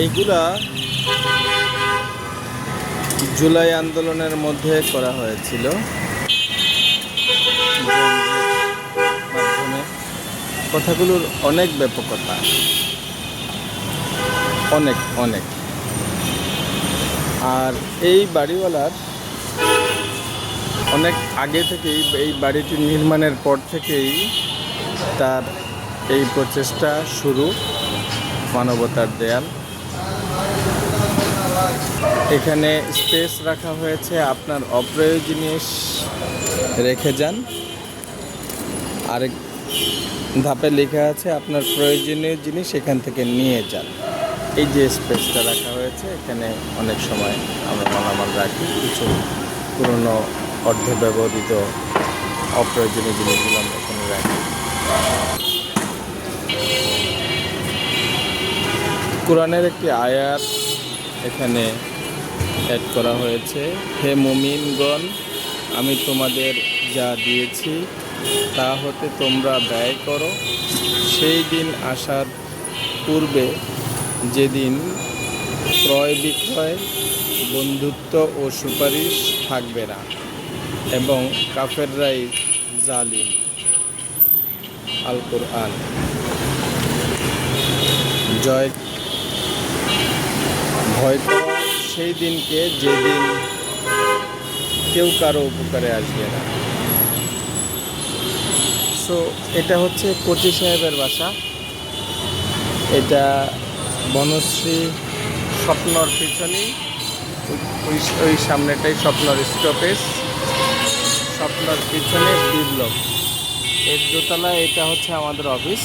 এগুলা জুলাই আন্দোলনের মধ্যে করা হয়েছিল, মাধ্যমে কথাগুলোর অনেক ব্যাপকতা, অনেক অনেক। আর এই বাড়িওয়ালার অনেক আগে থেকেই, এই বাড়িটি নির্মাণের পর থেকেই তার এই প্রচেষ্টা শুরু, মানবতার দেয়াল। এখানে স্পেস রাখা হয়েছে, আপনার অপ্রয়োজনীয় রেখে যান। আরেক ধাপে লেখা আছে আপনার প্রয়োজনীয় জিনিস এখান থেকে নিয়ে যান। এই যে স্পেসটা রাখা হয়েছে, এখানে অনেক সময় আমরা মালামাল রাখি, কিছু পুরনো অর্ধ ব্যবহৃত অপ্রয়োজনীয় জিনিসগুলো আমরা এখানে রাখি। কোরআনের একটি আয়াত এখানে অ্যাড করা হয়েছে, হে মুমিনগণ, আমি তোমাদের যা দিয়েছি তা হতে তোমরা ব্যয় করো, সেই দিন আসার পূর্বে যেদিন ক্রয় বিক্রয়, বন্ধুত্ব ও সুপারিশ থাকবে না, এবং কাফেররাই জালিম। আল কোরআন। ভয় করো সেই দিনকে, যেদিন কেউ কারো উপকারে আসবে না। সো এটা হচ্ছে কোচি সাহেবের বাসা। এটা বনশ্রী স্বপ্নর পিছনেই, ওই সামনেটাই স্বপ্নর স্টপেজ, স্বপ্নর পিছনে বিপ্লব। এর দোতলায় এটা হচ্ছে আমাদের অফিস।